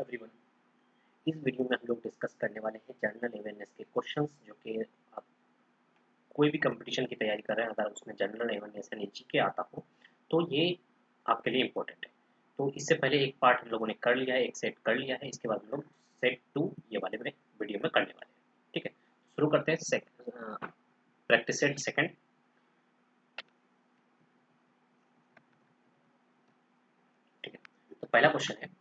Everyone, इस video में हम लोग डिस्कस करने वाले हैं जनरल अवेयरनेस के क्वेश्चंस जो कि आप कोई भी कंपटीशन की तैयारी कर रहे हैं, अगर उसमें जनरल अवेयरनेस यानी जीके आता हो तो ये आपके लिए इम्पोर्टेंट है। तो इससे पहले एक पार्ट हम लोगों ने कर लिया है, एक सेट कर लिया है, इसके बाद हम लोग सेट 2 ये वाले में वीडियो में करने वाले हैं। ठीक है, शुरू करते हैं प्रैक्टिस सेट सेकंड। ठीक है, तो पहला क्वेश्चन है,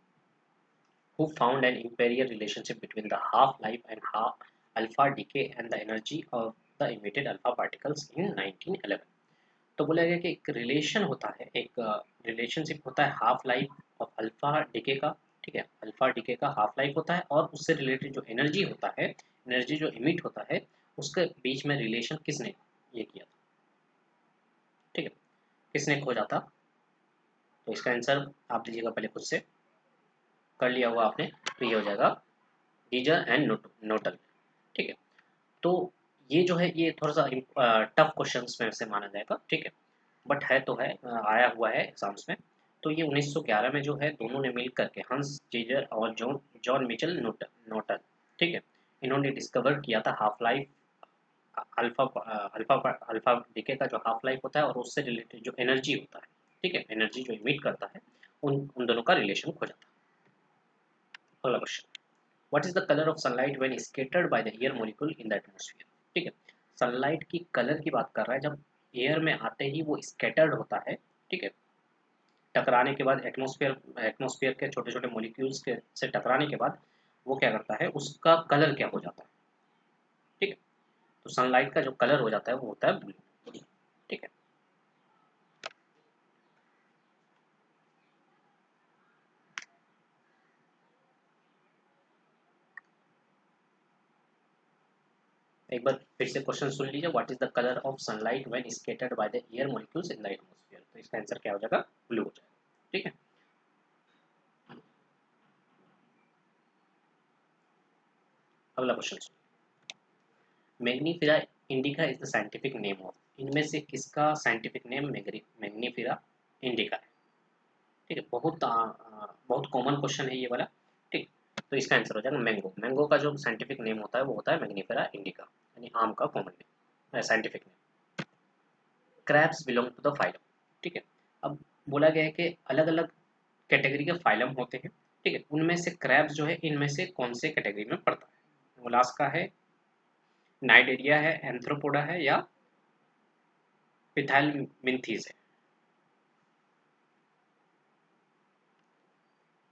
who found an imperial relationship between the half-life and half alpha decay and the energy of the emitted alpha particles in 1911। तो बोला गया कि एक रिलेशन होता है, एक रिलेशनशिप होता है हाफ लाइफ और अल्फा डिके का। ठीक है, अल्फा डिके का हाफ लाइफ होता है और उससे रिलेटेड जो एनर्जी होता है, एनर्जी जो इमिट होता है, उसके बीच में रिलेशन किसने ये किया था। ठीक है, किसने खोजा था। तो इसका आंसर आप दीजिएगा पहले खुद से, कर लिया हुआ आपने तो ये हो जाएगा गीजर एंड नोटल। ठीक है, तो ये जो है ये थोड़ा सा टफ क्वेश्चंस में से माना जाएगा। ठीक है, बट है तो है, आया हुआ है एग्जाम्स में। तो ये 1911 में जो है दोनों ने मिल करके, हंस जीजर और जॉन जॉन मिचेल नोटन, ठीक है, इन्होंने डिस्कवर किया था half life alpha alpha alpha decay का जो हाफ लाइफ होता है और उससे रिलेटेड जो एनर्जी होता है, ठीक है, एनर्जी जो इमिट करता है, उन उन दोनों का रिलेशन खोजा था। अगला question, what is the colour of sunlight when scattered by the air molecule in the atmosphere. ठीक है, सनलाइट की कलर की बात कर रहा है, जब एयर में आते ही वो स्कैटर्ड होता है। ठीक है, टकराने के बाद एटमॉस्फेयर के छोटे छोटे मॉलिक्यूल्स के से टकराने के बाद वो क्या करता है, उसका कलर क्या हो जाता है। ठीक है, तो सनलाइट का जो कलर हो जाता है वो होता है ब्लू। ठीक है, एक बार फिर से क्वेश्चन सुन लीजिए, what is the colour of sunlight when scattered by the air molecules in the atmosphere. तो इसका आंसर क्या हो जाएगा, ब्लू हो जाएगा। ठीक है, अगला question, mangifera indica is the scientific name of, इनमें से किसका साइंटिफिक नेम मैग्नीफिरा इंडिका है। ठीक है, बहुत कॉमन क्वेश्चन है ये वाला। ठीक, तो इसका आंसर हो जाएगा मैंगो। मैंगो का जो साइंटिफिक नेम होता है वो होता है मैग्नीफेरा इंडिका, यानी आम का common name, scientific name. Crabs belong to the phylum. ठीक है, अब बोला गया है कि अलग अलग कैटेगरी के फाइलम होते हैं। ठीक है, उनमें से क्रैब्स जो है इनमें से कौन से कैटेगरी में पड़ता है, मोलास्का है, नाइडेरिया है, एंथ्रोपोडा है, या पिथाइलमिन्थीज है।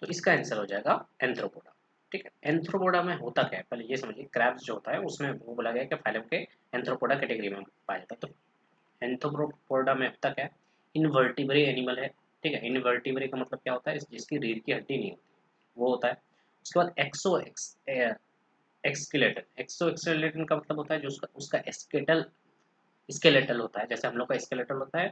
तो इसका आंसर हो जाएगा एंथ्रोपोडा। ठीक है, एंथ्रोपोडा में होता क्या है पहले ये समझिए। क्रैब्स जो होता है उसमें वो बोला गया है कि फाइलम के एंथ्रोपोडा कैटेगरी में पाया जाता है। तो एंथ्रोपोडा में होता क्या है, इनवर्टिब्रे एनिमल है। ठीक है, इनवर्टिब्रे का मतलब क्या होता है, जिसकी रीढ़ की हड्डी नहीं होती वो होता है। उसके बाद एक्सोस्केलेटन का मतलब होता है जो उसका उसका स्केलेटल होता है। जैसे हम लोग का स्केलेटल होता है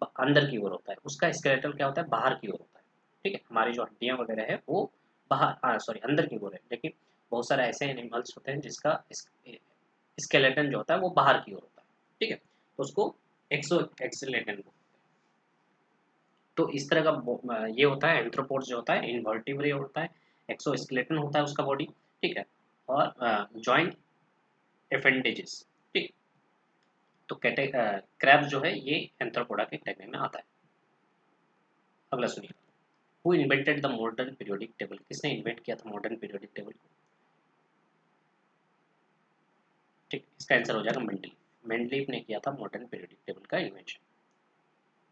अंदर की ओर होता है, उसका स्केलेटल क्या होता है, बाहर की ओर होता है। ठीक है, हमारी जो हड्डियां वगैरह है वो बाहर, सॉरी, अंदर की ओर है, लेकिन बहुत सारे ऐसे एनिमल्स होते हैं जिसका स्केलेटन जो होता है वो बाहर की ओर होता है। ठीक है, तो उसको एक्सोस्केलेटन। तो इस तरह का ये होता है एंथ्रोपोड जो होता है, इनवर्टिब्रे होता है, एक्सोस्केलेटन होता है उसका बॉडी। ठीक है, और जॉइंट एपेंडेजेस। ठीक, तो क्रैब जो है ये एंथ्रोपोडा के कैटेगरी में आता है। अगला सुनिए, who invented the modern periodic table, किसने इन्वेंट किया था मॉडर्न पीरियोडिक टेबल को। ठीक, इसका आंसर हो जाएगा मेंडलीव। मेंडलीव ने किया था मॉडर्न पीरियोडिक टेबल का इन्वेंशन।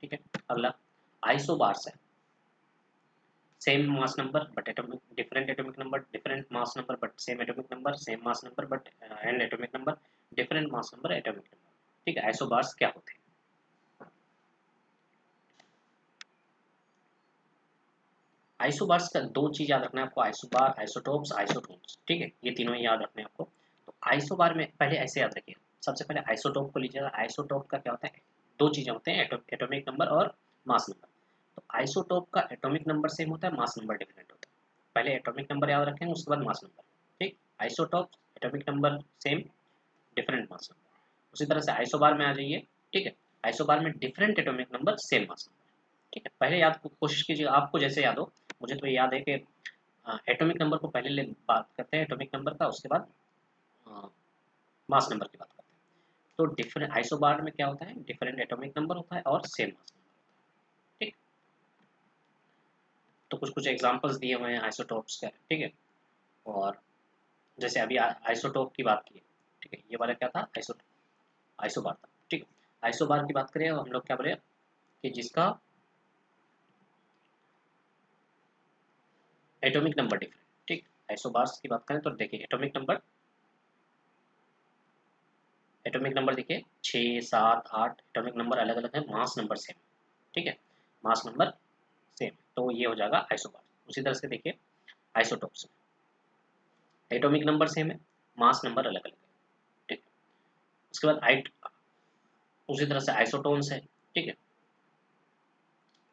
ठीक है, अगला आइसोबार्स है, same mass number but atomic different atomic number, different mass number but same atomic number, same mass number but and atomic number, different mass number atomic number. ठीक है, isobars क्या होते हैं। आइसोबार्स का दो चीज याद रखना है आपको, आइसोबार, आइसोटोप्स, आइसोटोन्स। ठीक है, ये तीनों ही याद रखने हैं आपको। तो आइसोबार में पहले ऐसे याद रखिए, सबसे पहले आइसोटोप को लीजिएगा। आइसोटोप का क्या होता है, दो चीजें होते हैं, एटॉमिक नंबर और मास नंबर। तो आइसोटोप का एटॉमिक नंबर सेम होता है, मास नंबर डिफरेंट होता है। पहले एटॉमिक नंबर याद रखेंगे, उसके बाद मास नंबर। ठीक, isotope atomic number same, different mass number. उसी तरह से आइसोबार में आ जाइए। ठीक है, आइसोबार में different atomic number same mass number. ठीक है, पहले याद कोशिश कीजिए, आपको जैसे याद हो। मुझे तो याद है कि एटॉमिक नंबर को पहले बात करते हैं एटॉमिक नंबर का, उसके बाद मास नंबर की बात करते हैं। तो डिफरेंट आइसोबार में क्या होता है, डिफरेंट एटॉमिक नंबर होता है और सेम मास नंबर होता है। ठीक, तो कुछ कुछ एग्जांपल्स दिए हुए हैं आइसोटोप्स के, ठीक है। और जैसे अभी आइसोटोप की बात की, ठीक है, ये वाला क्या था, आइसोबार था। ठीक, आइसोबार की बात करें हम लोग क्या बोले कि जिसका एटॉमिक नंबर डिफरेंट। ठीक, आइसोबार्स की बात करें तो देखिए एटॉमिक नंबर देखिए 6 7 8 एटॉमिक नंबर अलग अलग है, मास नंबर सेम। ठीक है, मास नंबर सेम, तो ये हो जाएगा आइसोबार। उसी तरह से देखिए आइसोटोप्स में एटॉमिक नंबर सेम है, मास नंबर अलग अलग है। ठीक, उसके बाद उसी तरह से आइसोटोन्स है। ठीक है,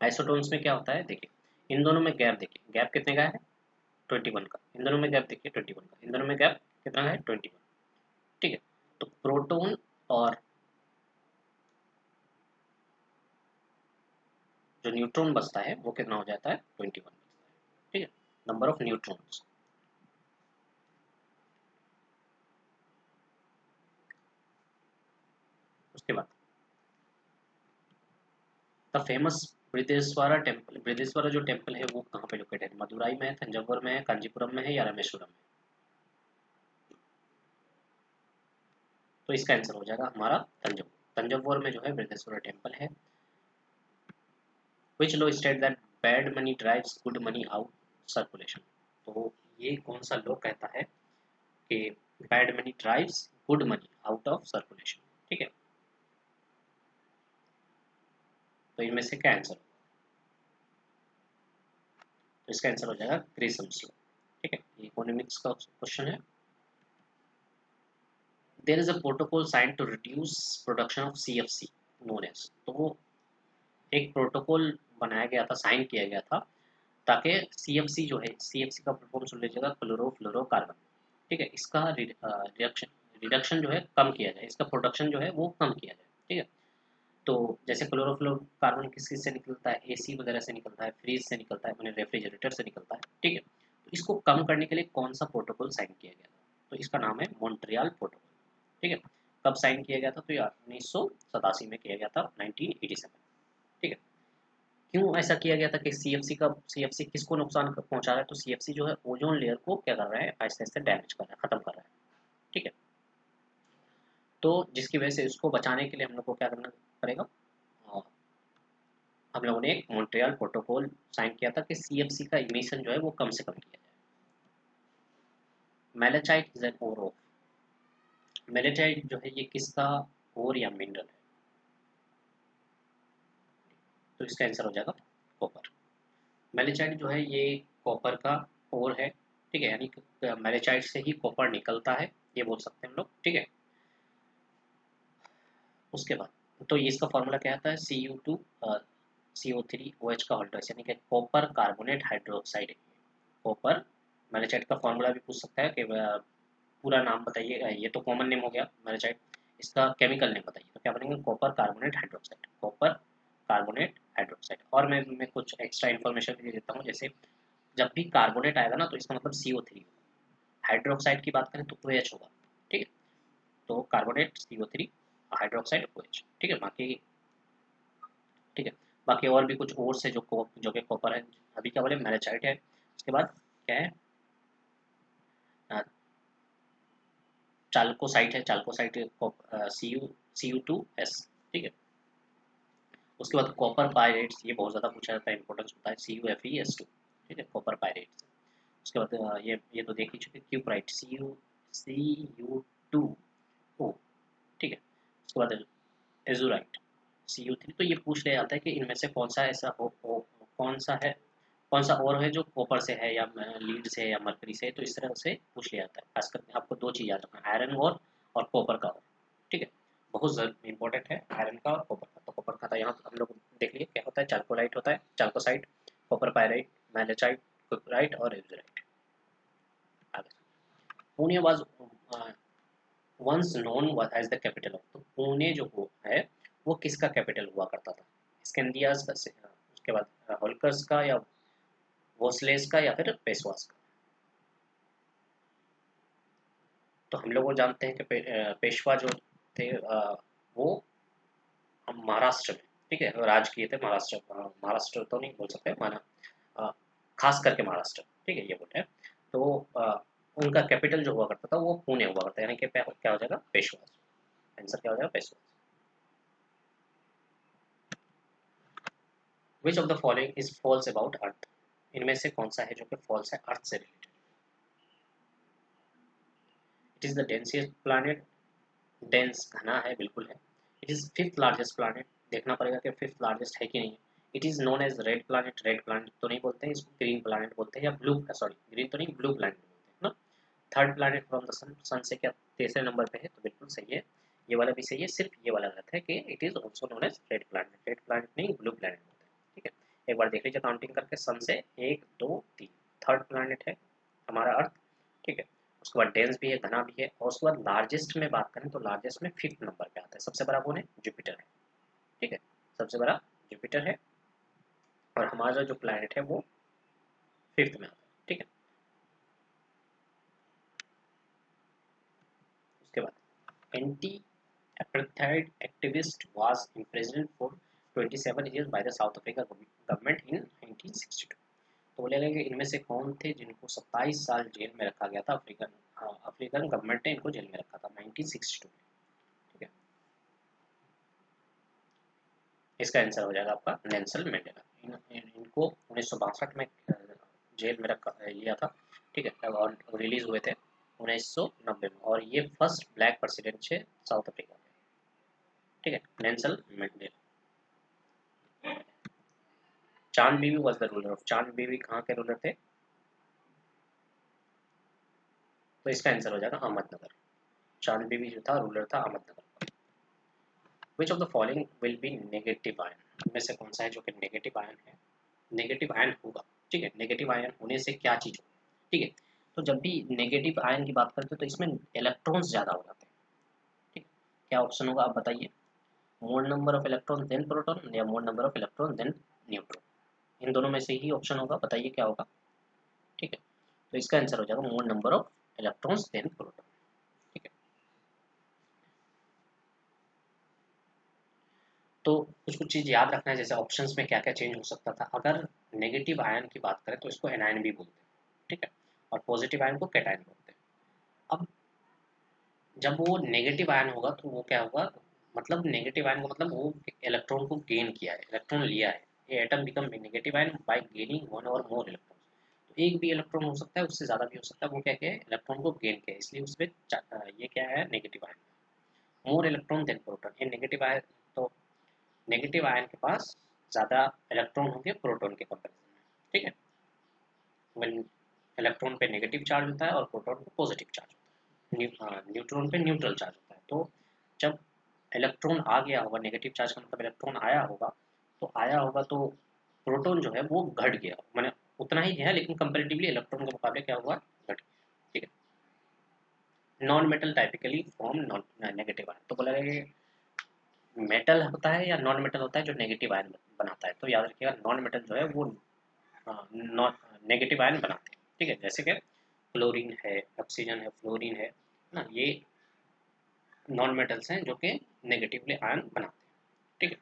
आइसोटोन्स में क्या होता है देखिए, इन दोनों में गैप देखिए, गैप कितने का है, 21 का। इन दोनों में गैप देखिए 21 का, इन दोनों में गैप कितना है, 21। ठीक है, तो प्रोटॉन और जो न्यूट्रॉन बचता है वो कितना हो जाता है, 21 बचता है। ठीक है, नंबर ऑफ न्यूट्रॉन्स। उसके बाद the famous Brihadeeswara temple, Brihadeeswara जो टेम्पल है वो कहाँ पे लोकेटेड है, मदुराई में है, तंजावुर में है, कांचीपुरम में है या रामेश्वरम में। तो इसका आंसर हो जाएगा हमारा तंजावुर। तंजावुर में जो है बृहदेश्वरा टेम्पल है। Which law state that bad money drives good money out circulation. तो ये कौन सा लॉ कहता है कि bad money drives good money out of circulation. ठीक है, तो इनमें से क्या आंसर, तो इसका आंसर हो जाएगा ग्रेसम्स लॉ। ठीक है, ये इकोनॉमिक्स का क्वेश्चन है। There is a protocol sign to reduce production of CFC known as. तो वो एक प्रोटोकॉल बनाया गया था, साइन किया गया था, ताकि सीएफसी जो है, सीएफसी का फुल फॉर्म सुन लीजिएगा, क्लोरोफ्लोरोकार्बन। ठीक है, इसका रिडक्शन रिडक्शन जो है कम किया जाए, इसका प्रोडक्शन जो है वो कम किया जाए। ठीक है, तो जैसे क्लोरोफ्लोरोकार्बन किस किस से निकलता है, एसी वगैरह से निकलता है, फ्रीज से निकलता है, मैंने रेफ्रिजरेटर से निकलता है। ठीक है, तो इसको कम करने के लिए कौन सा प्रोटोकॉल साइन किया गया था, तो इसका नाम है मॉन्ट्रियल प्रोटोकॉल। ठीक है, कब साइन किया गया था, तो ये 1987 में किया गया था, 1987। ठीक है, क्यों ऐसा किया गया था कि सीएफसी किसको नुकसान पहुंचा रहा है, तो सीएफसी जो है ओजोन लेयर को क्या कर रहा है, आहिस्ते आहिस्ते डैमेज कर रहा है, खत्म कर रहा है। ठीक है, तो जिसकी वजह से इसको बचाने के लिए हम लोग को क्या करना पड़ेगा, हम लोगों ने एक मॉन्ट्रियल प्रोटोकॉल साइन किया था कि सीएफसी का इमिशन जो है वो कम से कम किया जाए। मेलेचाइट इज एन ओर ऑफ, मेलेचाइट जो है ये किसका ओर या मिनरल है, तो इसका आंसर हो जाएगा कॉपर। मेलेचाइट जो है ये कॉपर का ओर है। ठीक है, यानी मेलेचाइट से ही कॉपर निकलता है, ये बोल सकते हैं हम लोग। ठीक है, उसके बाद तो ये इसका फॉर्मूला क्या आता है, CO2 CO3 OH का ऑल्टर्स, यानी कि कॉपर कार्बोनेट हाइड्रोक्साइड। कॉपर मेलेचाइट का फॉर्मूला भी पूछ सकता है कि पूरा नाम बताइए, ये तो कॉमन नेम हो गया मेलेचाइट, इसका केमिकल नेम बताइए, तो क्या बनेगा, copper carbonate hydroxide, copper carbonate hydroxide. और मैं कुछ एक्स्ट्रा इन्फॉर्मेशन भी दे देता हूँ, जैसे जब भी कार्बोनेट आएगा ना तो इसका मतलब CO3 होगा, हाइड्रोक्साइड की बात करें तो OH होगा। ठीक है, तो कार्बोनेट CO3, हाइड्रोक्साइड OH। ठीक है, बाकी ठीक है, बाकी और भी कुछ और से जो कि कॉपर है, अभी क्या बोले मेलेचाइट है। उसके बाद क्या है, चाल्कोसाइट है, चाल्कोसाइट CU2S। ठीक है, उसके बाद कॉपर पायरेट्स, ये बहुत ज़्यादा पूछा जाता है, इंपॉर्टेंस होता है, CuFeS2। ठीक है, कॉपर पायरेट्स। उसके बाद ये तो देख ही चुके, क्यूप्राइट CuCu2O। ठीक है, उसके बाद एजुराइट CU3। तो ये पूछ लिया जाता है कि इनमें से कौन सा ऐसा कौन सा है, कौन सा और है जो कॉपर से है या लीड से है या मरकरी से है, तो इस तरह से पूछ लिया जाता है। खास करके आपको दो चीज़ याद रखना, आयरन और कॉपर का और। ठीक है, बहुत इंपॉर्टेंट है आयरन का और कॉपर का। तो कॉपर का था यहाँ, तो हम लोग देख लिए क्या होता है, चाल्कोलाइट होता है, chalcocite, copper pyrite, malachite, cuprite और एजुराइट। आगे Pune was once known as the capital of, तो पुणे जो है वो किसका कैपिटल हुआ करता था, स्कैंदियाज का उसके बाद होल्कर्स का या वोस्लेस का या फिर पेशवास का। तो हम लोग जानते हैं कि पेशवा जो थे वो हम महाराष्ट्र में, ठीक है, राज किए थे महाराष्ट्र, महाराष्ट्र तो नहीं बोल सकते माना, अ, खास करके महाराष्ट्र, ठीक है, ये बोलते हैं। तो उनका कैपिटल जो हुआ करता था वो पुणे हुआ करता है, यानी कि क्या हो जाएगा, पेशवा। आंसर क्या हो जाएगा, Peshwa. Which of the following is false about earth, इनमें से कौन सा है जो कि फॉल्स है अर्थ से related. It is the densest planet, dense घना है, बिल्कुल है। It is fifth largest planet, देखना पड़ेगा कि फिफ्थ लार्जेस्ट है कि नहीं। It is known as red planet, red planet तो नहीं बोलते हैं इसको, ग्रीन प्लैनेट बोलते हैं, या ब्लू, सॉरी ग्रीन तो नहीं, ब्लू प्लैनेट बोलते हैं ना। थर्ड प्लैनेट फ्रॉम द सन, सन से क्या तीसरे नंबर पे है, तो बिल्कुल सही है। ये वाला भी सही है, सिर्फ ये वाला गलत है कि it is also known as red planet, red planet नहीं, ब्लू प्लैनेट बोलते हैं, ठीक है। एक बार देख लीजिए काउंटिंग करके, सन से 1 2 3, थर्ड प्लैनेट है हमारा अर्थ, ठीक है। उसके बाद डेंस भी है, घना भी है, और उसके बाद लार्जेस्ट में बात करें तो लार्जेस्ट में फिफ्थ नंबर पे आता है। सबसे बड़ा कौन है, जुपिटर है, ठीक है, सबसे बड़ा जुपिटर है, और हमारा जो प्लैनेट है वो फिफ्थ में आता है, ठीक है। उसके बाद anti apartheid activist was imprisoned for 27 years by the South Africa government in 1962। तो बोलेगा कि इनमें से कौन थे जिनको 27 साल जेल में रखा गया था, अफ्रीकन गवर्नमेंट ने इनको जेल में रखा था 1962 में, ठीक है। इसका आंसर हो जाएगा आपका नेल्सन मंडेला। इनको 1962 में जेल में रखा लिया था, ठीक है, और रिलीज हुए थे 1990 में, और ये फर्स्ट ब्लैक प्रेसिडेंट थे साउथ अफ्रीका के, ठीक है, नेल्सन मंडेला। चांद बीबी वाज द रूलर ऑफ, चांद बीबी कहाँ के रूलर थे, तो इसका आंसर हो जाएगा अहमदनगर। चांद बीबी जो था रूलर था अहमदनगर का। विच of the following will be negative ion, इनमें से कौन सा है जो कि नेगेटिव आयन है, नेगेटिव आयन होगा, ठीक है। नेगेटिव आयन होने से क्या चीज होगी, ठीक है। तो जब भी नेगेटिव आयन की बात करते हैं तो इसमें इलेक्ट्रॉन्स ज्यादा हो जाते हैं, ठीक है। क्या ऑप्शन होगा आप बताइए, more number of electron than proton, या more number of electron than neutron, इन दोनों में से ही ऑप्शन होगा, बताइए क्या होगा, ठीक है। तो इसका आंसर हो जाएगा more number of electrons than proton, ठीक है। तो कुछ कुछ चीज़ याद रखना है, जैसे ऑप्शंस में क्या क्या चेंज हो सकता था। अगर नेगेटिव आयन की बात करें तो इसको एनायन भी बोलते हैं, ठीक है, और पॉजिटिव आयन को कैटायन बोलते हैं। अब जब वो नेगेटिव आयन होगा तो वो क्या होगा, मतलब नेगेटिव आयन का मतलब वो इलेक्ट्रॉन को गेन किया है, इलेक्ट्रॉन लिया है। ये atom become negative ion bye gaining one और मोर इलेक्ट्रॉन। तो एक भी इलेक्ट्रॉन हो सकता है, उससे ज़्यादा भी हो सकता है, वो क्या क्या है, इलेक्ट्रॉन को गेन किया है, इसलिए उसमें ये क्या है, negative ion. More electron than proton, ये नेगेटिव आयन, तो नेगेटिव आयन के पास ज़्यादा इलेक्ट्रॉन होंगे प्रोटॉन के कंपैरिजन में, ठीक है। when इलेक्ट्रॉन पे नेगेटिव चार्ज होता है और प्रोटॉन पे पॉजिटिव चार्ज होता है, न्यूट्रॉन पे न्यूट्रल चार्ज होता है। तो जब इलेक्ट्रॉन आ गया होगा, नेगेटिव चार्ज का मतलब इलेक्ट्रॉन आया होगा तो प्रोटॉन जो है वो घट गया, मैंने उतना ही है लेकिन कंपेरेटिवली इलेक्ट्रॉन के मुकाबले क्या हुआ, घट गया, ठीक है। Non metal typically form non negative ion, तो बोला गया मेटल होता है या नॉन मेटल होता है जो नेगेटिव आयन बनाता है, तो याद रखिएगा नॉन मेटल जो है वो नॉन नेगेटिव आयन बनाते हैं, ठीक है। जैसे कि क्लोरीन है, ऑक्सीजन है, फ्लोरीन है ना, ये नॉन मेटल्स हैं जो कि नेगेटिवली आयन बनाते हैं, ठीक है,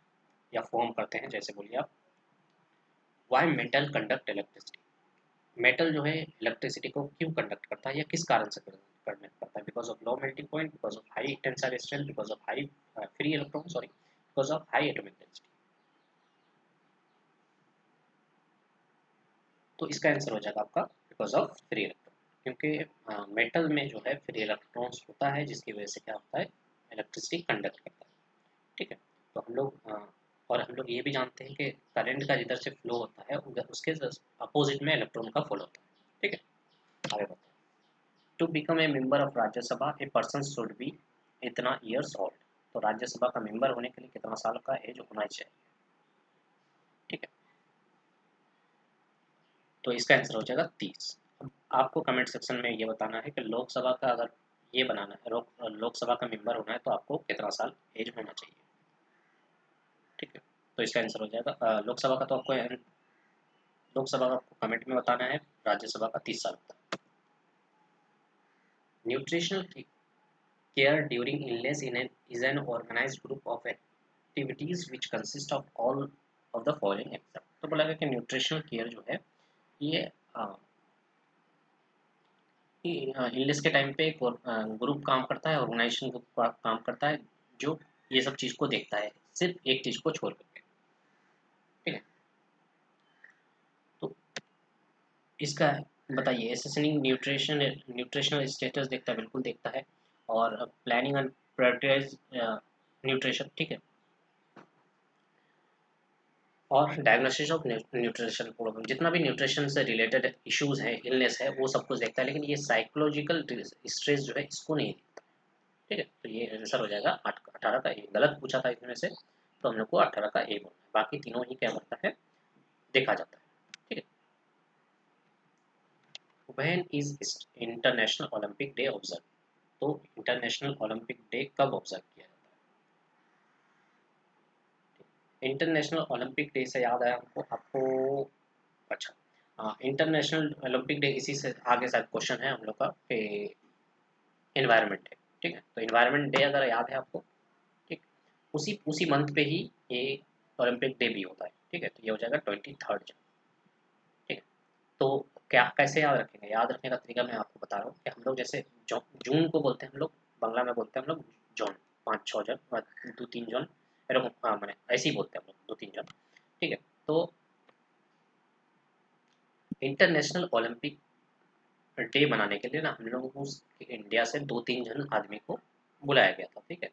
या फॉर्म करते हैं, जैसे बोलिए आप। Why metal conduct electricity, metal जो है इलेक्ट्रिसिटी को क्यों कंडक्ट करता है या किस कारण से कंडक्ट करता है, because of low melting point, because of high tensile strength, because of high free electron, sorry, because of high atomic density. तो इसका आंसर हो जाएगा आपका बिकॉज ऑफ फ्री इलेक्ट्रॉन, क्योंकि मेटल में जो है फ्री इलेक्ट्रॉन्स होता है जिसकी वजह से क्या होता है, इलेक्ट्रिसिटी कंडक्ट करता है, ठीक है। तो हम लोग और हम लोग ये भी जानते हैं कि करंट का जिधर से फ्लो होता है उधर उसके अपोजिट में इलेक्ट्रॉन का फ्लो होता है, ठीक है। आगे बढ़ते हैं। To become a member of Rajya Sabha a person should be इतना ईयर्स ओल्ड, तो राज्यसभा का मेंबर होने के लिए कितना साल का एज होना चाहिए, ठीक है। तो इसका आंसर हो जाएगा 30। अब आपको कमेंट सेक्शन में ये बताना है कि लोकसभा का अगर ये बनाना है, लोकसभा का मेंबर होना है तो आपको कितना साल एज होना चाहिए, ठीक है। तो इसका आंसर हो जाएगा लोकसभा का, तो आपको लोकसभा का आपको कमेंट में बताना है, राज्यसभा का 30 साल होता है। Nutritional Care during illness is an organized group of activities which consist of all of the following except। तो बोला गया कि न्यूट्रिशनल केयर जो है ये इलनेस के टाइम पे एक ग्रुप काम करता है, ऑर्गेनाइजेशन ग्रुप काम करता है जो ये सब चीज़ को देखता है, सिर्फ एक चीज़ को छोड़ करके। ठीक है, तो इसका बताइए एसेसिंग न्यूट्रिशनल स्टेटस देखता है, बिल्कुल देखता है। और प्लानिंग एंड प्रायोरिटाइज न्यूट्रिशन, ठीक है। और डायग्नोसिस ऑफ न्यूट्रिशन प्रॉब्लम, जितना भी न्यूट्रिशन से रिलेटेड इश्यूज है, इलनेस है, वो सब कुछ देखता है, लेकिन ये साइकोलॉजिकल स्ट्रेस जो है इसको नहीं देखता। ठीक है, तो ये आंसर हो जाएगा 18 का ए। गलत पूछा था इसमें से, तो हम लोग को 18 का ए बोलना है, बाकी तीनों ही क्या करता है, देखा जाता है। ठीक है, when is international Olympic day observe, तो इंटरनेशनल ओलंपिक डे कब ऑब्जर्व किया जाता है? इंटरनेशनल ओलंपिक डे से याद आया हमको, आपको, अच्छा इंटरनेशनल ओलंपिक डे, इसी से आगे शायद क्वेश्चन है हम लोग का कि एनवायरनमेंट डे। ठीक है, तो एनवायरनमेंट डे अगर याद है आपको, ठीक, उसी उसी मंथ पे ही ये ओलंपिक डे भी होता है। ठीक है, तो ये हो जाएगा 23 जून। ठीक है, तो क्या कैसे याद रखेंगे, याद रखने का तरीका मैं आपको बता रहा हूँ कि हम लोग जैसे जून को बोलते हैं, हम लोग बांग्ला में बोलते हैं हम लोग जॉन, 5-6 जन, 2-3 जन, मैंने ऐसे ही बोलते हैं हम लोग 2-3 जन। ठीक है, तो इंटरनेशनल ओलंपिक डे मनाने के लिए ना हम लोगों को इंडिया से 2-3 जन आदमी को बुलाया गया था। ठीक है,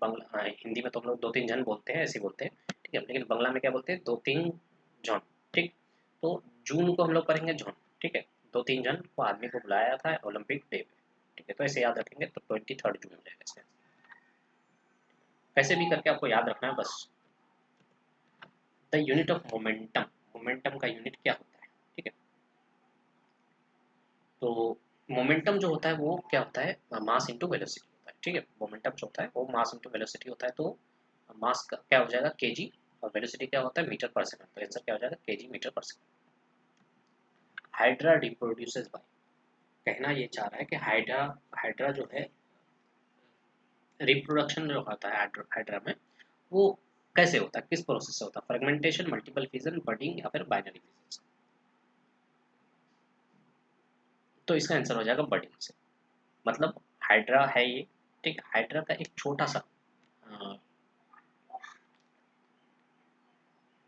बांग्ला हिंदी में तो हम लोग 2-3 जन बोलते हैं, ऐसे ही बोलते हैं। ठीक है, लेकिन बांग्ला में क्या बोलते हैं, 2-3 जन। ठीक, तो जून को हम लोग करेंगे जॉन। ठीक है, 2-3 जन को आदमी को बुलाया था ओलंपिक डे पे। ठीक है, तो ऐसे याद रखेंगे तो 23 जून हो जाएगा इसका। कैसे भी करके आपको याद रखना है बस। The unit of momentum, momentum का यूनिट क्या होता है? ठीक है, तो मोमेंटम जो होता है वो क्या होता है, मास इंटू वेलोसिटी होता है। ठीक है, मोमेंटम जो होता है वो मास इंटू वेलोसिटी होता है, तो मास का क्या हो जाएगा केजी, और वेलोसिटी क्या होता है मीटर पर सेकंड, तो आंसर क्या हो जाएगा केजी मीटर पर सेकंड। हाइड्रा रिप्रोड्यूसेस बाय, कहना ये चाह रहा है कि हाइड्रा हाइड्रा जो है रिप्रोडक्शन जो होता है हाइड्रा में, वो कैसे होता है, किस प्रोसेस से होता है, फ्रेगमेंटेशन, मल्टीपल फिजन, बडिंग या फिर बाइनरी फिजन। तो इसका आंसर हो जाएगा बडिंग से। मतलब हाइड्रा है ये, ठीक, हाइड्रा का एक छोटा सा अ,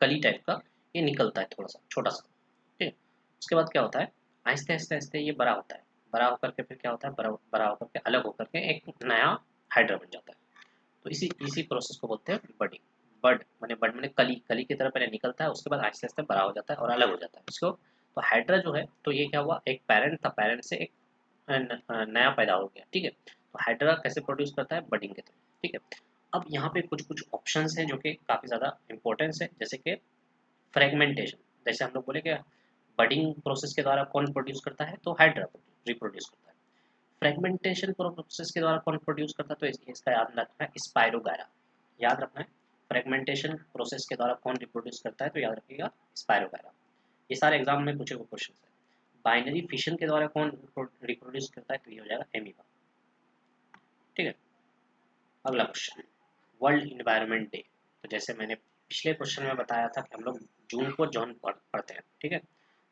कली टाइप का ये निकलता है, थोड़ा सा छोटा सा। ठीक है, उसके बाद क्या होता है, आहिस्ते आहिस्ते आहिस्ते ये बड़ा होता है, बड़ा होकर के फिर क्या होता है, बड़ा बड़ा होकर के अलग होकर के एक नया हाइड्रा बन जाता है। तो इसी इसी प्रोसेस को बोलते हैं बडिंग। बड मैंने कली, कली की तरह पहले निकलता है, उसके बाद आहिस्ते आहिस्ते बड़ा हो जाता है और अलग हो जाता है उसको। तो हाइड्रा जो है, तो ये क्या हुआ, एक पैरेंट था, पैरेंट से एक नया पैदा हो गया। ठीक है, तो हाइड्रा कैसे प्रोड्यूस करता है, बडिंग के थ्रू। ठीक है, अब यहाँ पे कुछ कुछ ऑप्शंस हैं जो कि काफ़ी ज़्यादा इंपॉर्टेंस है, जैसे कि फ्रेगमेंटेशन। जैसे हम लोग बोले कि बडिंग प्रोसेस के द्वारा कौन प्रोड्यूस करता है, तो हाइड्रा रिप्रोड्यूस करता है। फ्रेगमेंटेशन प्रोसेस के द्वारा कौन प्रोड्यूस करता है, तो इसका याद रखना है स्पाइरोगायरा, याद रखना है। फ्रेगमेंटेशन प्रोसेस के द्वारा कौन रिप्रोड्यूस करता है, तो याद रखिएगा स्पाइरोगायरा। ये सारे एग्जाम में पूछे हुए क्वेश्चन है। बाइनरी फिशन के द्वारा कौन रिप्रोड्यूस करता है, तो ये हो जाएगा एमीबा। ठीक है, अगला क्वेश्चन, वर्ल्ड इन्वायरमेंट डे। तो जैसे मैंने पिछले क्वेश्चन में बताया था कि हम लोग जून को जॉन पढ़ते हैं। ठीक है,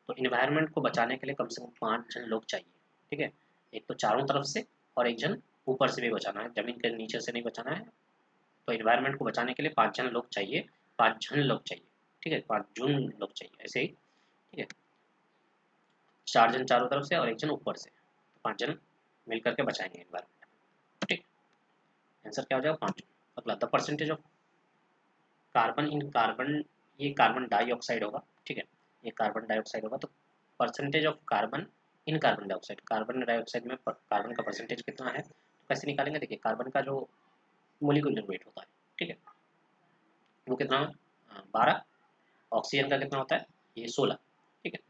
तो इन्वायरमेंट को बचाने के लिए कम से कम 5 जन लोग चाहिए। ठीक है, एक तो चारों तरफ से और एक जन ऊपर से भी बचाना है, जमीन के नीचे से नहीं बचाना है। तो इन्वायरमेंट को बचाने के लिए 5 जन लोग चाहिए, 5 जन लोग चाहिए। ठीक है, 5 जून लोग चाहिए, ऐसे ही। ठीक है, 4 जन चारों तरफ से और एक जन ऊपर से, तो 5 जन मिल करके बचाएंगे इन्वायरमेंट। ठीक, आंसर क्या हो जाएगा 5 जून। अगला, the percentage of carbon in carbon, ये कार्बन डाइऑक्साइड होगा। ठीक है, ये कार्बन डाइऑक्साइड होगा, तो percentage of carbon in carbon dioxide, carbon dioxide में कार्बन का परसेंटेज कितना है, तो कैसे निकालेंगे, देखिए कार्बन का जो मोलिकुलर वेट होता है, ठीक है, वो कितना है, 12। ऑक्सीजन का कितना होता है, ये 16। ठीक है,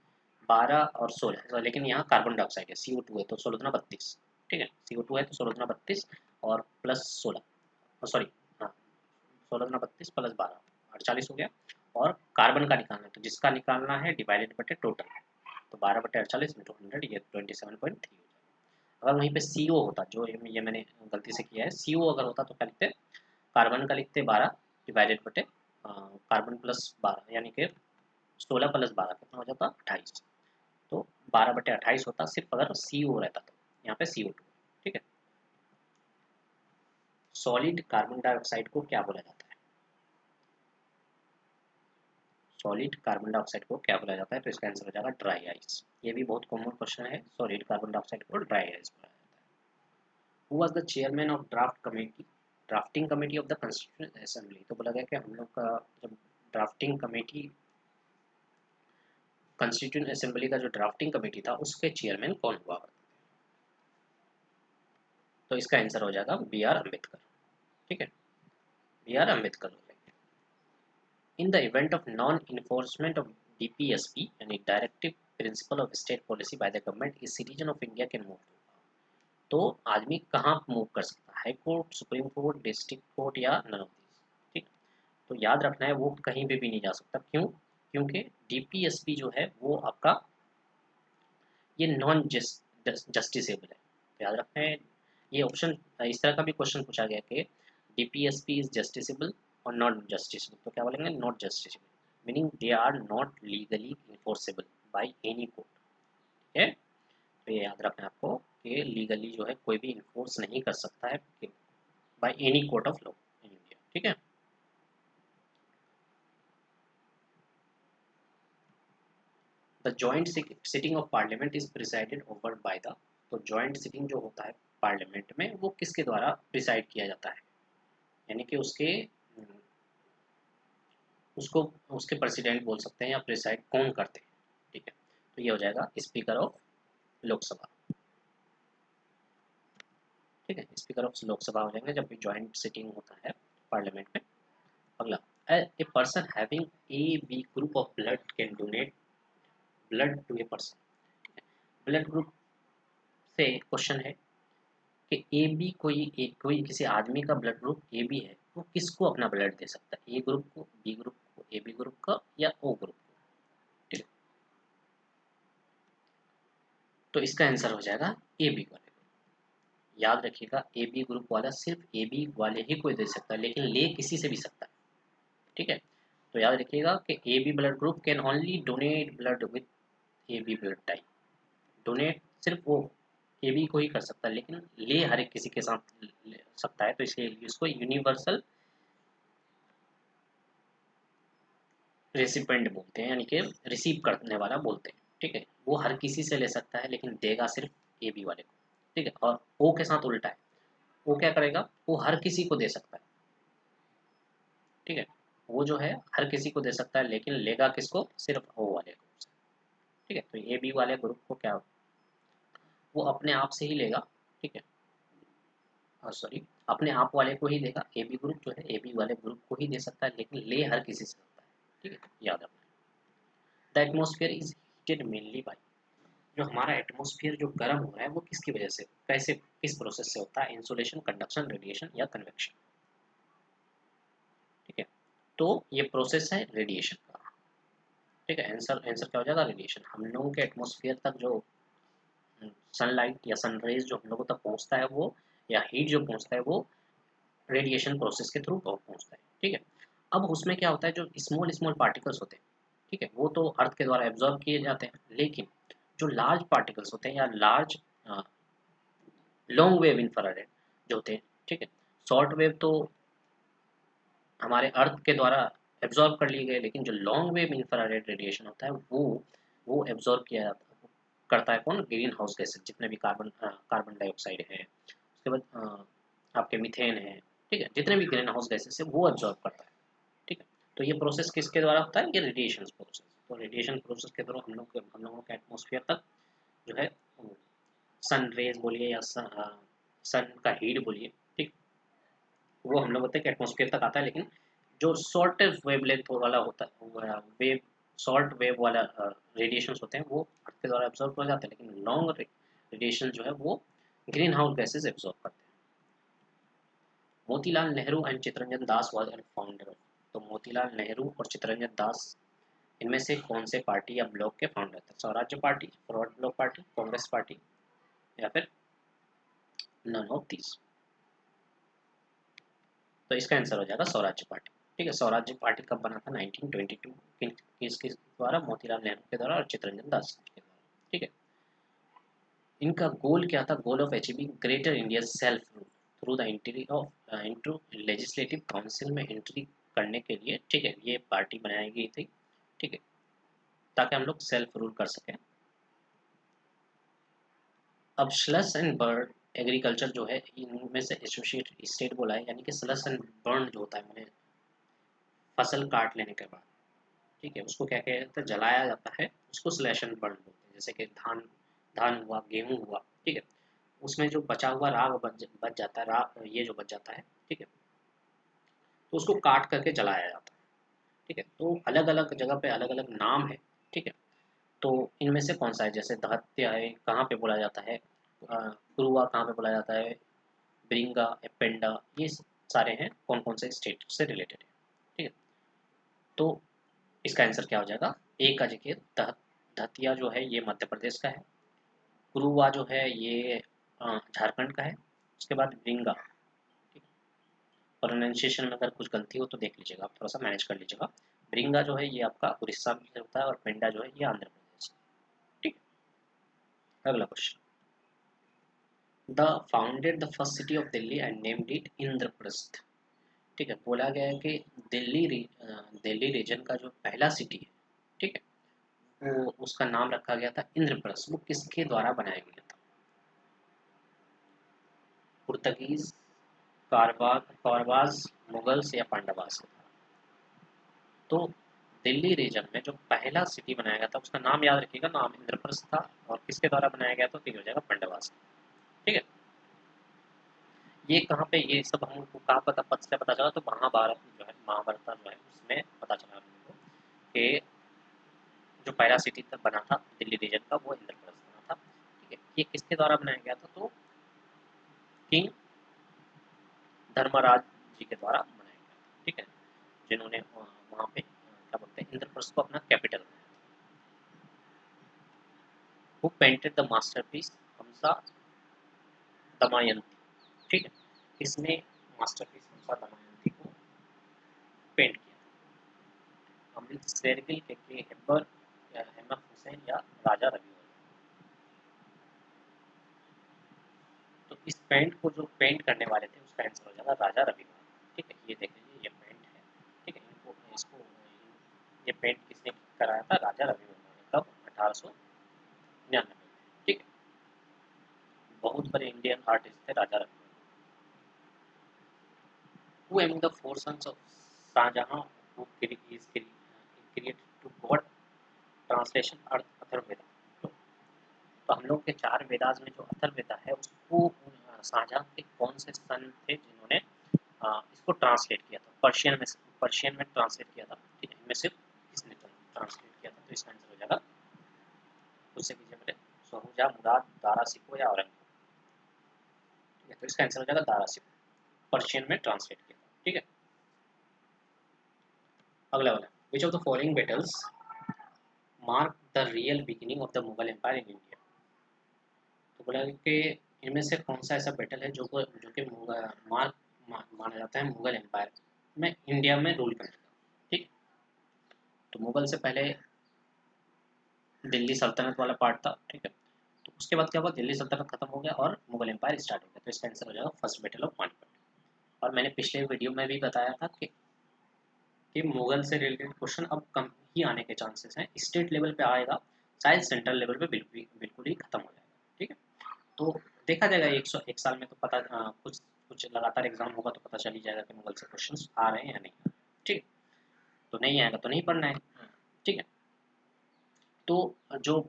12 और 16, तो लेकिन यहाँ कार्बन डाइऑक्साइड है, CO2 है, तो 16 दुना 32। ठीक है, CO2 है तो 16 दुना 32 और प्लस 16, सॉरी, हाँ, 16 दुना 32 प्लस 12, 48 हो गया। और कार्बन का निकालना है, तो जिसका निकालना है डिवाइडेड बटे टोटल, तो 12 बटे 48 इंटू 100, ये 27.3 हो जाएगा। अगर वहीं पे CO होता, जो ये मैंने गलती से किया है, CO अगर होता तो क्या लिखते, कार्बन का लिखते 12 डिवाइडेड बटे कार्बन प्लस 12, यानी कि 16 प्लस 12 कितना हो जाता 28। तो 12/28 होता सिर्फ अगर CO रहता तो, यहाँ पे CO2। ठीक है, सॉलिड कार्बन डाइऑक्साइड को क्या बोला जाता है? सॉलिड कार्बन डाइऑक्साइड को क्या बोला जाता है? तो इसका आंसर हो जाएगा ड्राई आइस। ये भी बहुत कॉमन क्वेश्चन है, सॉलिड कार्बन डाइऑक्साइड को ड्राई आइस बोला जाता है। Who was the chairman of drafting committee of the constituent assembly? तो बोला गया कि हम लोग का जब ड्राफ्टिंग कमेटी, कॉन्स्टिट्यूएंट असेंबली का जो ड्राफ्टिंग कमेटी था, उसके चेयरमैन कौन हुआ? तो इसका आंसर हो जाएगा B.R. अम्बेडकर। ठीक है, B.R. अम्बेडकर हो जाएगा। In the event of non-enforcement of DPSP, any directive principle of state policy by the government, a citizen of India can move to। तो आदमी कहाँ मूव कर सकता है? High court, supreme court, district court या none of this. ठीक, तो याद रखना है वो कहीं पे भी नहीं जा सकता। क्यों? क्योंकि DPSP जो है वो आपका ये नॉन जस्टिसेबल है। तो याद रखना है ये ऑप्शन, इस तरह का भी क्वेश्चन पूछा गया कि DPSP इज जस्टिसेबल और नॉट जस्टिसेबल, तो क्या बोलेंगे? Not justiciable, meaning they are not legally enforceable by any court. ठीक है, तो ये याद रखना है आपको कि लीगली जो है कोई भी इन्फोर्स नहीं कर सकता है bye any court of law in India. ठीक है, the joint sitting of parliament is presided over by the. तो जॉइंट सिटिंग जो होता है पार्लियामेंट में वो किसके द्वारा प्रिसाइड किया जाता है? यानी कि उसको उसके प्रेसिडेंट बोल सकते हैं या प्रिसाइड कौन करते हैं। ठीक है, तो ये हो जाएगा स्पीकर ऑफ लोकसभा। ठीक है, स्पीकर ऑफ लोकसभा हो जाएंगे जब भी जॉइंट सिटिंग होता है पार्लियामेंट में। अगला, a person having AB group of blood can donate blood to a person. Blood group से क्वेश्चन है कि AB कोई किसी आदमी का ब्लड ग्रुप AB है, वो किसको अपना ब्लड दे सकता है? A ग्रुप को, B ग्रुप को, AB ग्रुप का या O ग्रुप को? ठीक है, तो इसका आंसर हो जाएगा AB वाले। याद रखिएगा AB ग्रुप वाला सिर्फ AB वाले ही को दे सकता है, लेकिन ले किसी से भी सकता है। ठीक है, तो याद रखिएगा कि AB blood group can only donate blood with AB blood type. Donate सिर्फ वो AB को ही कर सकता है, लेकिन ले हर एक किसी के साथ ले सकता है, तो इसलिए इसको यूनिवर्सल रेसिपेंट बोलते हैं, यानी कि रिसीव करने वाला बोलते हैं। ठीक है, वो हर किसी से ले सकता है लेकिन देगा सिर्फ AB वाले को। ठीक है, और O के साथ उल्टा है, वो क्या करेगा? वो हर किसी को दे सकता है। ठीक है, वो जो है हर किसी को दे सकता है लेकिन लेगा किसको? सिर्फ O वाले को। ठीक है, तो AB वाले ग्रुप को क्या, वो अपने आप से ही लेगा। ठीक है, सॉरी, अपने आप वाले को ही देगा। AB ग्रुप जो है AB वाले ग्रुप को ही दे सकता है लेकिन ले हर किसी से सकता है। ठीक है, याद रखना। The atmosphere is heated mainly by. जो हमारा एटमोसफियर जो गर्म हो रहा है वो किसकी वजह से, कैसे, किस प्रोसेस से होता है? इंसुलेशन, कंडक्शन, रेडिएशन या कन्वेक्शन। ठीक है, तो ये प्रोसेस है रेडिएशन का। ठीक है, आंसर आंसर क्या हो जाएगा? रेडिएशन। हम लोगों के एटमोसफियर तक जो सनलाइट या सनरेज जो हम लोगों तक पहुंचता है वो, या हीट जो पहुंचता है वो रेडिएशन प्रोसेस के थ्रू पहुंचता है। ठीक है, अब उसमें क्या होता है, जो स्मॉल स्मॉल पार्टिकल्स होते हैं, ठीक है, वो तो अर्थ के द्वारा एब्जॉर्ब किए जाते हैं, लेकिन जो लार्ज पार्टिकल्स होते हैं या लार्ज लॉन्ग वेव इंफ्रारेड जो होते हैं, ठीक है, शॉर्ट वेव तो हमारे अर्थ के द्वारा एब्जॉर्ब कर लिए गए, लेकिन जो लॉन्ग वेव इंफ्रारेड रेडिएशन होता है वो एब्जॉर्ब किया करता है कौन? ग्रीन हाउस गैसेस, जितने भी कार्बन डाइऑक्साइड है, उसके बाद आपके मीथेन है। ठीक है, जितने भी ग्रीन हाउस गैसेस है वो एब्जॉर्ब करता है। ठीक है, तो ये प्रोसेस किसके द्वारा होता है? ये रेडिएशन प्रोसेस। तो रेडिएशन प्रोसेस के थ्रू हम लोगों के एटमोसफियर तक जो है सन रेज बोलिए या सन का हीट बोलिए, ठीक, वो हम लोग होते हैं कि एटमोसफियर तक आता है। लेकिन जो शॉर्ट वेवलेंथ वाला होता है, वेव शॉर्ट वेव वाला रेडिएशंस होते हैं वो अर्थ के द्वारा एब्जॉर्ब हो जाते हैं, लेकिन लॉन्ग रेडिएशन जो है वो ग्रीन हाउस गैसेज एब्जॉर्ब करते हैं। Motilal Nehru and Chittaranjan Das was and founder of. तो मोतीलाल नेहरू और चित्तरंजन दास इनमें से कौन से पार्टी या ब्लॉक के फाउंडर थे? स्वराज्य party, forward block party, Congress party या फिर नन ऑफ दीज। तो इसका आंसर हो जाएगा स्वराज्य पार्टी। ठीक है, स्वराज्य पार्टी कब बना था? 1922। किसके द्वारा? मोतीलाल नेहरू के द्वारा और चित्तरंजन दास के द्वारा। ठीक है, इनका गोल क्या था? Goal of achieving greater India self rule through the entry of into legislative council में एंट्री करने के लिए, ठीक है, ये पार्टी बनाई गई थी। ठीक है, ताकि हम लोग सेल्फ रूल कर सकें। अब स्लश एंड बर्न एग्रीकल्चर जो है, इनमें से एसोसिएट स्टेट बोला है, यानी कि स्लश एंड बर्न जो होता है, मैंने फसल काट लेने के बाद, ठीक है, उसको क्या कहते हैं? जलाया जाता है, उसको स्लैश एंड बर्न बोलते हैं। जैसे कि धान धान हुआ, गेहूं हुआ, ठीक है, उसमें जो बचा हुआ राग बच जाता है, राग ये जो बच जाता है, ठीक है, तो उसको काट करके जलाया जाता है। ठीक है, तो अलग अलग जगह पे अलग अलग नाम है। ठीक है, तो इनमें से कौन सा है? जैसे दहत्य है, कहाँ पे बोला जाता है? कुरुआ कहाँ पे बोला जाता है? ब्रिंगा, एपेंडा, ये सारे हैं कौन कौन से स्टेट से रिलेटेड है। ठीक है, तो इसका आंसर क्या हो जाएगा? ए का देखिए, दतिया जो है ये मध्य प्रदेश का है, कुरुवा जो है ये झारखंड का है, उसके बाद ब्रिंगा, प्रोनाउंसिएशन में अगर कुछ गलती हो तो देख लीजिएगा, आप थोड़ा सा मैनेज कर लीजिएगा। ब्रिंगा जो है ये आपका उड़ीसा में होता है, और पेंडा जो है ये आंध्र प्रदेश। ठीक, अगला question. The founded the first city of Delhi and named it Indraprastha. ठीक है, बोला गया है कि दिल्ली रीजन का जो पहला सिटी है, ठीक है, वो उसका नाम रखा गया था इंद्रप्रस्थ। वो किसके द्वारा बनाया गया था? पुर्तगीज, कारवाज, मुगल्स या पांडवास? तो दिल्ली रीजन में जो पहला सिटी बनाया गया था उसका नाम याद रखिएगा, नाम इंद्रप्रस्थ था, और किसके द्वारा बनाया गया? तो ठीक हो जाएगा, पांडवास। ठीक है, ये कहाँ पे, ये सब हमको कहाँ पता से पता चला? तो महाभारत जो है, महाभारत जो है उसमें पता चला हम लोगों को कि जो पहला सिटी तक बना था दिल्ली रीजन का, वो इंद्रप्रस्थ बना था। ठीक है, ये किसके द्वारा बनाया गया था? तो किंग धर्मराज जी के द्वारा बनाया गया था। ठीक है, जिन्होंने वहाँ पे क्या बोलते हैं, इंद्रप्रस्थ को अपना कैपिटल बनाया। Who painted the masterpiece Hamsa Damayanti? ठीक है, किसने मास्टरपीस हमसा दमयंती को पेंट किया? अमृत शेरगिल, के हेबर, या अहमद हुसैन, या राजा रवि वर्मा? तो इस पेंट को जो पेंट करने वाले थे उसका आंसर हो जाएगा राजा रवि वर्मा। ठीक है, ये देख लीजिए, ये पेंट है। ठीक है, इनको इसको ये पेंट किसने कराया था? राजा रवि वर्मा ने। कब? 1899। ठीक है, बहुत बड़े इंडियन आर्टिस्ट थे Raja Ravi Varma. Who among the four sons of Shahjahan who is created to God translation अर्थ अथर्ववेदा? तो हम लोग के चार वेदास में जो अथर्ववेदा है उसको शाहजहां के कौन से सन थे जिन्होंने इसको ट्रांसलेट किया था? पर्शियन में ट्रांसलेट किया था। ठीक है, इनमें सिर्फ किसने ट्रांसलेट किया था? तो इसका आंसर हो जाएगा, उससे कीजिए मेरे, सोहुजा, मुराद, दारा सिको या औरंगजेब? ठीक है, तो इसका आंसर हो जाएगा दारा सिको, पर्शियन में ट्रांसलेट किया था। ठीक है, अगला वाला, which of the following battles mark the real beginning of the Mughal empire in India? तो बोला कि इनमें से कौन सा ऐसा बैटल है जो कि मार्क माना जाता है मुगल एम्पायर में इंडिया में रूल करने का? ठीक, तो मुगल से पहले दिल्ली सल्तनत वाला पार्ट था। ठीक है, तो उसके बाद क्या हुआ? दिल्ली सल्तनत खत्म हो गया और मुगल एम्पायर स्टार्ट हो गया। तो इसका आंसर हो जाएगा फर्स्ट बैटल ऑफ पानीपत। और मैंने पिछले वीडियो में भी बताया था कि मुगल से रिलेटेड क्वेश्चन अब कम ही आने के चांसेस हैं। स्टेट लेवल पे आएगा, शायद सेंट्रल लेवल पे बिल्कुल ही खत्म हो जाएगा। ठीक है, तो देखा जाएगा, 101 साल में तो पता कुछ कुछ लगातार एग्जाम होगा तो पता चल ही जाएगा कि मुगल से क्वेश्चंस आ रहे हैं या नहीं। ठीक, तो नहीं आएगा तो नहीं पढ़ना है। ठीक है, तो जो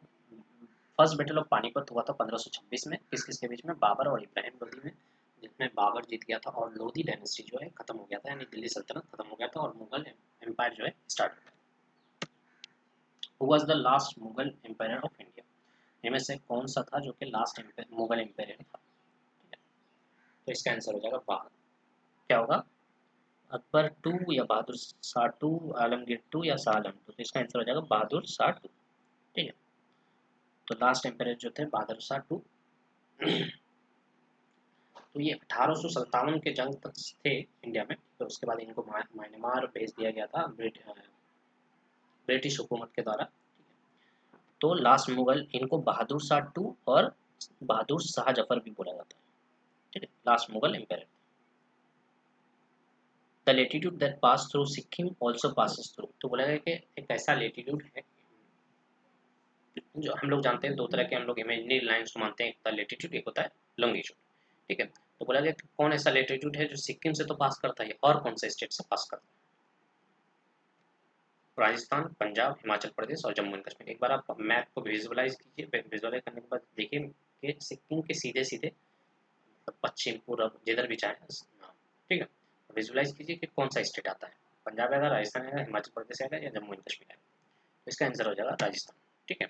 फर्स्ट बैटल ऑफ पानीपत हुआ था 1526 में, किस किस के बीच में? बाबर और इब्राहिम लोदी में, जिसमें बाबर जीत गया था और लोधी डायनेस्टी जो है खत्म हो गया था, यानी दिल्ली सल्तनत खत्म हो गया था और मुगल एम्पायर जो है स्टार्ट हो गया। Who was the last Mughal empire of India? इनमें से कौन सा था जो कि लास्ट मुगल एम्पायर था? ठीक है, तो इसका आंसर हो जाएगा बहादुर। क्या होगा? अकबर टू या बहादुर शाह टू, आलमगीर टू या शाह आलम टू? तो इसका आंसर हो जाएगा बहादुर शाह टू। ठीक है, तो लास्ट एम्पायर जो थे बहादुर शाह टू। तो ये 1857 के जंग तक थे इंडिया में, तो उसके बाद इनको म्यांमार भेज दिया गया था ब्रिटिश हुकूमत के द्वारा। तो लास्ट मुगल, इनको बहादुर शाह टू और बहादुर शाह जफर भी बोला जाता है, ठीक है, last Mughal empire. The latitude that pass through Sikkim also passes through, तो बोला गया कि एक ऐसा लेटीट्यूड है जो हम लोग जानते हैं, दो तरह के हम लोग इमेजिनरी लाइन्स को मानते हैं, एक होता है लेटीट्यूड, एक होता है लॉन्गिट्यूड, ठीक है। तो बोला गया कि कौन ऐसा लेटीट्यूड है जो सिक्किम से तो पास करता है, और कौन सा स्टेट से पास करता है? राजस्थान, पंजाब, हिमाचल प्रदेश और जम्मू एंड कश्मीर। एक बार आप मैप को विजुअलाइज कीजिए, विजुअलाइज करने के बाद देखिए कि सिक्किम के सीधे सीधे पश्चिम पूर्व जिधर भी चाहे, ठीक है, विजुअलाइज कीजिए कि कौन सा स्टेट आता है, पंजाब आएगा, राजस्थान आएगा, हिमाचल प्रदेश आएगा या जम्मू एंड कश्मीर आएगा। तो इसका आंसर हो जाएगा राजस्थान, ठीक है।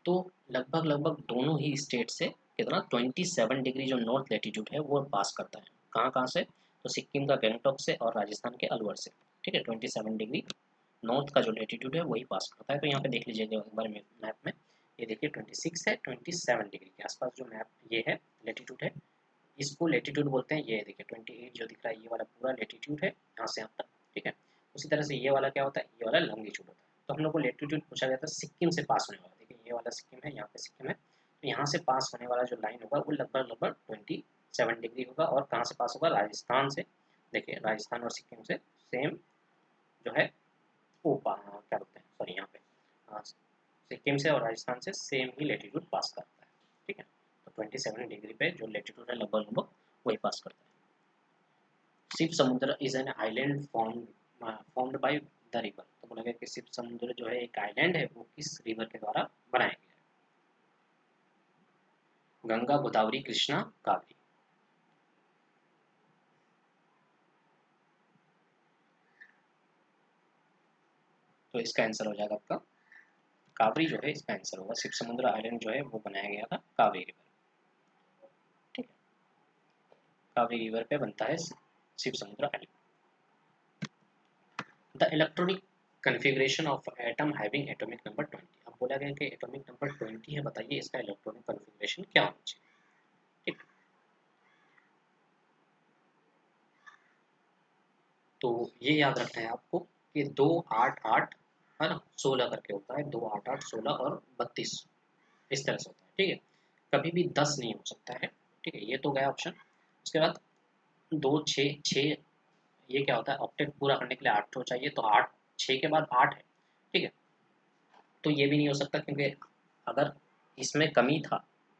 तो लगभग लगभग दोनों ही स्टेट से कितना 27 डिग्री जो नॉर्थ लेटीट्यूड है वो पास करता है। कहाँ कहाँ से? तो सिक्किम का गंगटोक से और राजस्थान के अलवर से, ठीक है। 27 डिग्री नॉर्थ का जो लेटीट्यूड है वही पास करता है। तो यहाँ पे देख लीजिएगा एक बार मैप में, ये देखिए 26 है, 27 डिग्री के आसपास जो मैप ये है लेटीट्यूड है, इसको लेटीट्यूड बोलते हैं। ये देखिए 28 जो दिख रहा है ये वाला पूरा लेटीट्यूड है, यहाँ से यहाँ तक, ठीक है। उसी तरह से ये वाला क्या होता है, ये वाला लॉन्गिट्यूड होता है। तो हम लोग को लेटीट्यूड पूछा गया था सिक्किम से पास होने वाला, देखिए ये वाला सिक्किम है, यहाँ पे सिक्किम है, तो यहाँ से पास होने वाला जो लाइन होगा वो लगभग लगभग 27 डिग्री होगा। और कहाँ से पास होगा? राजस्थान से। देखिए राजस्थान और सिक्किम से सेम जो है वो क्या बोलते हैं, सॉरी यहाँ पे सिक्किम से और राजस्थान से सेम ही लेटीट्यूड पास करता है, ठीक है। तो 27 डिग्री पे जो लेटीट्यूड है लगभग लगभग वही पास करता है। शिव समुद्र is an island formed by the river, तो बोला गया कि शिव समुद्र जो है एक आइलैंड है, वो किस रिवर के द्वारा बनाया गया है? गंगा, गोदावरी, कृष्णा, कावेरी। तो इसका आंसर हो जाएगा आपका कावेरी जो है, इसका आंसर होगा। शिव समुद्र आइलैंड जो है वो बनाया गया था कावेरी रिवर, ठीक है। कावेरी रिवर पे बनता है शिव समुद्र island. The electronic configuration of atom having atomic number 20, अब बोला गया कि एटॉमिक नंबर 20 है, बताइए इसका इलेक्ट्रॉनिक कन्फिग्रेशन क्या होना चाहिए, ठीक। तो ये याद रखना है आपको कि 2 8 8 है ना, 16 करके होता है, 2 8 8 16 और 32 इस तरह से होता है, ठीक है। कभी भी 10 नहीं हो सकता है, ठीक है। ये तो गया ऑप्शन। उसके बाद 2 6 6, ये क्या होता है, ऑक्टेट पूरा करने के लिए 8 तो चाहिए, तो 8 6 के बाद 8 है, ठीक है। तो ये भी नहीं हो सकता क्योंकि अगर इसमें कमी था,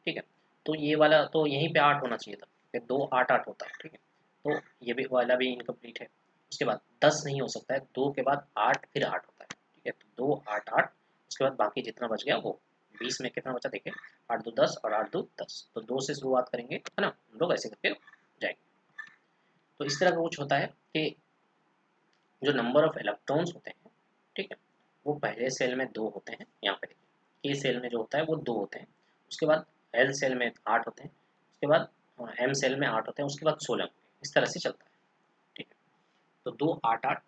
ठीक है, तो ये वाला तो यहीं पे 8 होना चाहिए था, फिर 2 8 8 होता है, ठीक है। तो ये भी वाला भी इनकम्प्लीट है। उसके बाद 10 नहीं हो सकता है, 2 के बाद 8 फिर 8 होता है, ठीक है। तो 2 8 8, उसके बाद बाकी जितना बच गया वो 20 में कितना बचा देखिए, 8 2 10 और 8 2 10, तो 2 से शुरुआत करेंगे, है ना, हम लोग ऐसे करके जाएंगे। तो इस तरह का कुछ होता है कि जो नंबर ऑफ इलेक्ट्रॉन्स होते हैं, ठीक है, वो पहले सेल में 2 होते हैं, यहाँ पे देखिए ए सेल में जो होता है वो 2 होते हैं, उसके बाद एल सेल में 8 होते हैं, उसके बाद एम सेल में 8 होते हैं, उसके बाद 16 होते हैं, इस तरह से चलता है, ठीक है। तो 2 8 8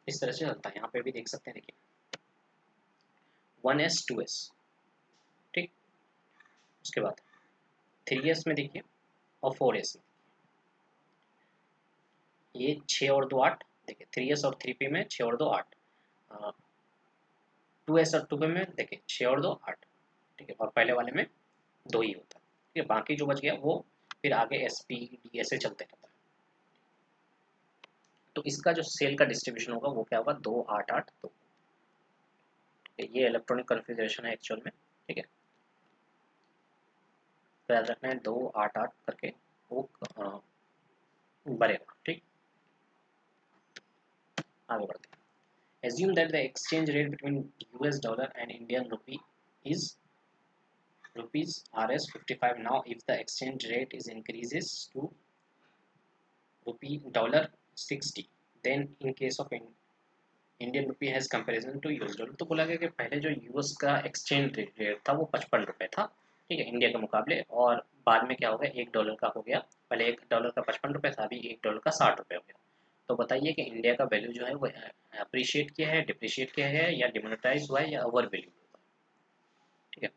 इस तरह से चलता है। यहाँ पे भी देख सकते हैं, देखिए 1s 2s, ठीक। उसके बाद 3s में देखिए और 4s में, ये 6 और 2 8, देखिए 3s और 3p में 6 और 2 8, 2s और 2p में देखिए 6 और 2 8, ठीक है, और पहले वाले में 2 ही होता है, ठीक है। बाकी जो बच गया वो फिर आगे एस पी डी ऐसे चलते रहता है। तो इसका जो सेल का डिस्ट्रीब्यूशन होगा वो क्या होगा, 2 8 8 2, ये इलेक्ट्रॉनिक कन्फिग्रेशन है एक्चुअल में, ठीक है। तो याद रखना है 2 8 8 करके वो बनेगा, ठीक। आगे बढ़ते हैं। assume that the exchange rate between US dollar and Indian rupee is rupees rs 55. Now if the exchange rate is increases to rupee dollar 60, then in case of Indian rupee has comparison to US dollar, तो बोला गया कि पहले जो US का exchange rate था वो 55 रुपये था, ठीक है, इंडिया के मुकाबले, और बाद में क्या हो गया, $1 का हो गया। पहले $1 का 55 रुपये था, अभी $1 का 60 रुपये हो गया। तो बताइए कि इंडिया का वैल्यू जो है वो अप्रिशिएट किया है, डिप्रिशिएट किया है, या डिमोनेटाइज हुआ है, या ओवर वैल्यू, ठीक है।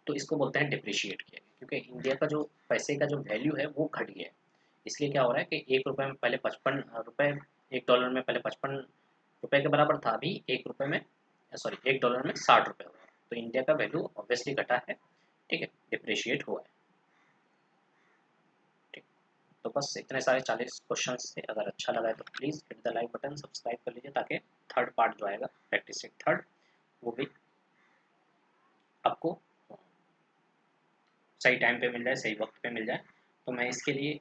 तो इसको बोलते हैं डिप्रिशिएट किया, क्योंकि इंडिया का जो पैसे का जो वैल्यू है वो घट गया है। इसलिए क्या हो रहा है कि 1 रुपये में पहले 55 रुपये, $1 में पहले 55 रुपये के बराबर था, अभी 1 रुपये में, सॉरी, $1 में 60 रुपये हो गया। तो इंडिया का वैल्यू ऑब्वियसली घटा है, ठीक है, डिप्रिशिएट हुआ है। ठीक, तो बस इतने सारे 40 क्वेश्चन थे। अगर अच्छा लगा है तो please hit the like button, subscribe कर लीजिए, ताकि थर्ड पार्ट जो आएगा प्रैक्टिस सेट थर्ड, वो भी आपको सही टाइम पे मिल जाए, सही वक्त पे मिल जाए। तो मैं इसके लिए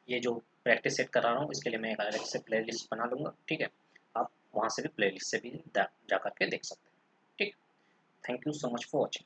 ये जो प्रैक्टिस सेट करा रहा हूँ, इसके लिए मैं एक अलग से प्ले लिस्ट बना लूँगा, ठीक है। आप वहाँ से भी प्ले लिस्ट से भी जा करके देख सकते हैं, ठीक। Thank you so much for watching.